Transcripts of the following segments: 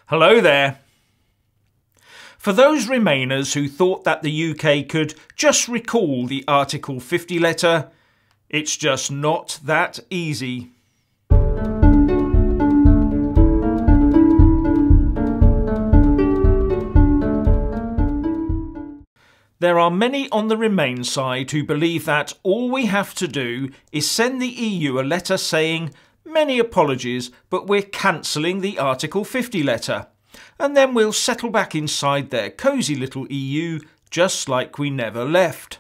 Hello there. For those Remainers who thought that the UK could just recall the Article 50 letter, it's just not that easy. There are many on the Remain side who believe that all we have to do is send the EU a letter saying, "Many apologies, but we're cancelling the Article 50 letter," and then we'll settle back inside their cosy little EU just like we never left.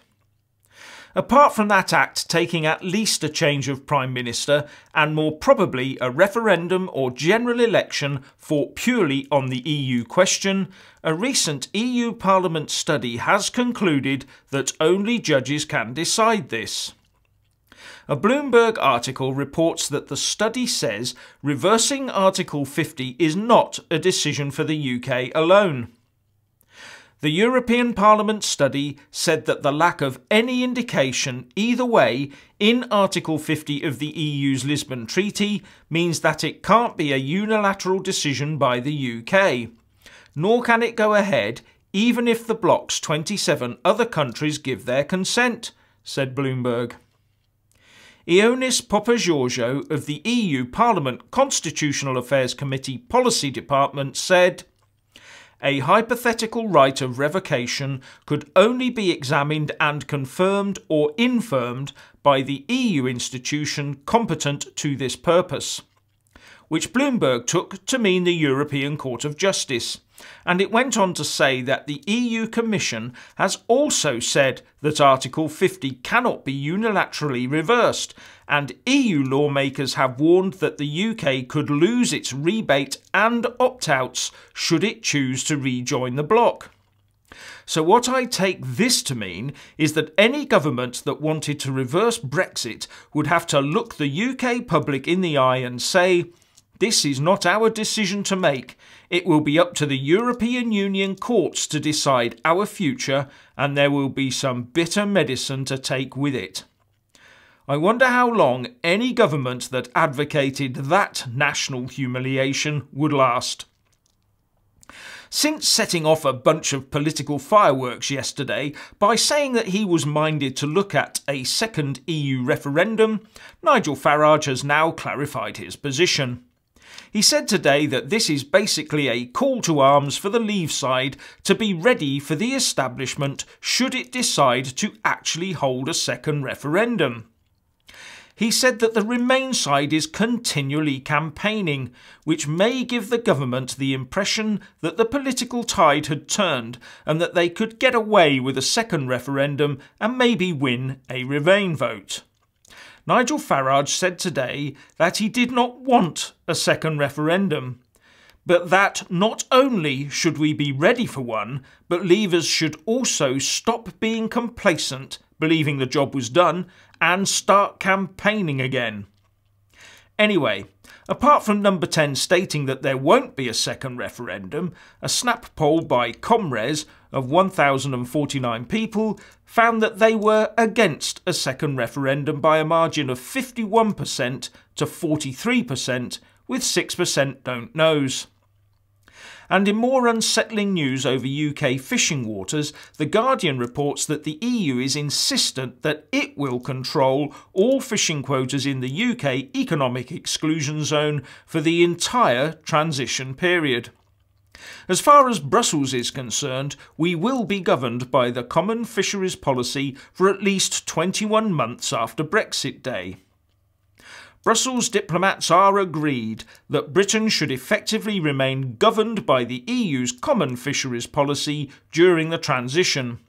Apart from that act taking at least a change of Prime Minister and more probably a referendum or general election fought purely on the EU question, a recent EU Parliament study has concluded that only judges can decide this. A Bloomberg article reports that the study says reversing Article 50 is not a decision for the UK alone. The European Parliament study said that the lack of any indication either way in Article 50 of the EU's Lisbon Treaty means that it can't be a unilateral decision by the UK, nor can it go ahead even if the bloc's 27 other countries give their consent, said Bloomberg. Ioannis Papageorgiou of the EU Parliament Constitutional Affairs Committee Policy Department said, "A hypothetical right of revocation could only be examined and confirmed or infirmed by the EU institution competent to this purpose," which Bloomberg took to mean the European Court of Justice. And it went on to say that the EU Commission has also said that Article 50 cannot be unilaterally reversed, and EU lawmakers have warned that the UK could lose its rebate and opt-outs should it choose to rejoin the bloc. So what I take this to mean is that any government that wanted to reverse Brexit would have to look the UK public in the eye and say, "This is not our decision to make. It will be up to the European Union courts to decide our future, and there will be some bitter medicine to take with it." I wonder how long any government that advocated that national humiliation would last. Since setting off a bunch of political fireworks yesterday by saying that he was minded to look at a second EU referendum, Nigel Farage has now clarified his position. He said today that this is basically a call to arms for the Leave side to be ready for the establishment should it decide to actually hold a second referendum. He said that the Remain side is continually campaigning, which may give the government the impression that the political tide had turned and that they could get away with a second referendum and maybe win a Remain vote. Nigel Farage said today that he did not want a second referendum, but that not only should we be ready for one, but Leavers should also stop being complacent, believing the job was done, and start campaigning again. Anyway, apart from number 10 stating that there won't be a second referendum, a snap poll by Comres of 1,049 people found that they were against a second referendum by a margin of 51% to 43%, with 6% don't knows. And in more unsettling news over UK fishing waters, The Guardian reports that the EU is insistent that it will control all fishing quotas in the UK economic exclusion zone for the entire transition period. As far as Brussels is concerned, we will be governed by the common fisheries policy for at least 21 months after Brexit Day. Brussels diplomats are agreed that Britain should effectively remain governed by the EU's common fisheries policy during the transition,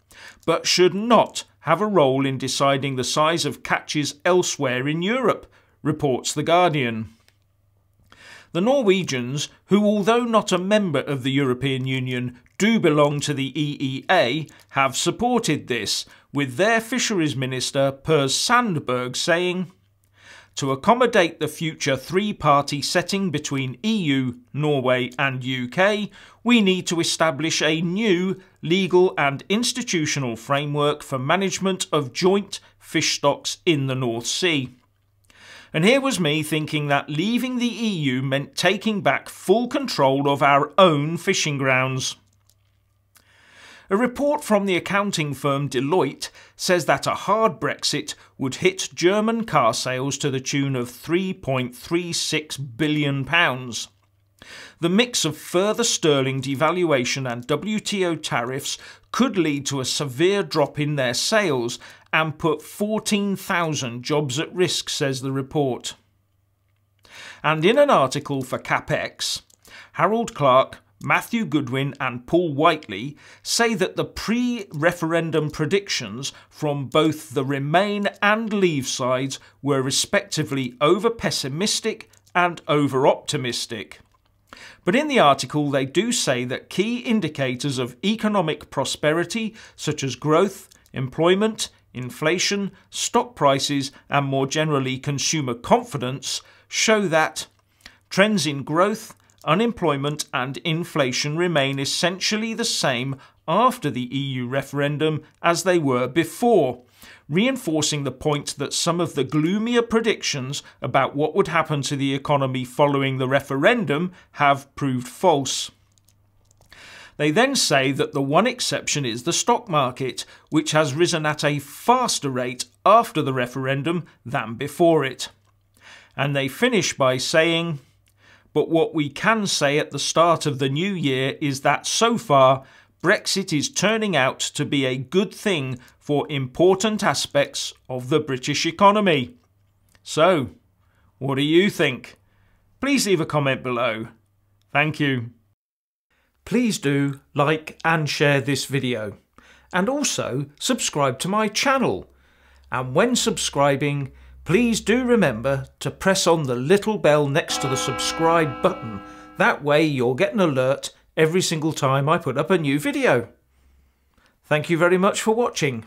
but should not have a role in deciding the size of catches elsewhere in Europe, reports The Guardian. The Norwegians, who although not a member of the European Union do belong to the EEA, have supported this, with their fisheries minister Per Sandberg saying, "To accommodate the future three-party setting between EU, Norway and UK, we need to establish a new legal and institutional framework for management of joint fish stocks in the North Sea." And here was me thinking that leaving the EU meant taking back full control of our own fishing grounds. A report from the accounting firm Deloitte says that a hard Brexit would hit German car sales to the tune of £3.36 billion. The mix of further sterling devaluation and WTO tariffs could lead to a severe drop in their sales and put 14,000 jobs at risk, says the report. And in an article for CapX, Harold Clark, Matthew Goodwin and Paul Whiteley say that the pre-referendum predictions from both the Remain and Leave sides were respectively over-pessimistic and over-optimistic. But in the article they do say that key indicators of economic prosperity such as growth, employment, inflation, stock prices and more generally consumer confidence show that trends in growth, unemployment and inflation remain essentially the same after the EU referendum as they were before, reinforcing the point that some of the gloomier predictions about what would happen to the economy following the referendum have proved false. They then say that the one exception is the stock market, which has risen at a faster rate after the referendum than before it. And they finish by saying, but what we can say at the start of the new year is that so far Brexit is turning out to be a good thing for important aspects of the British economy. So, what do you think? Please leave a comment below. Thank you. Please do like and share this video, and also subscribe to my channel. And when subscribing, please do remember to press on the little bell next to the subscribe button. That way you'll get an alert every single time I put up a new video. Thank you very much for watching.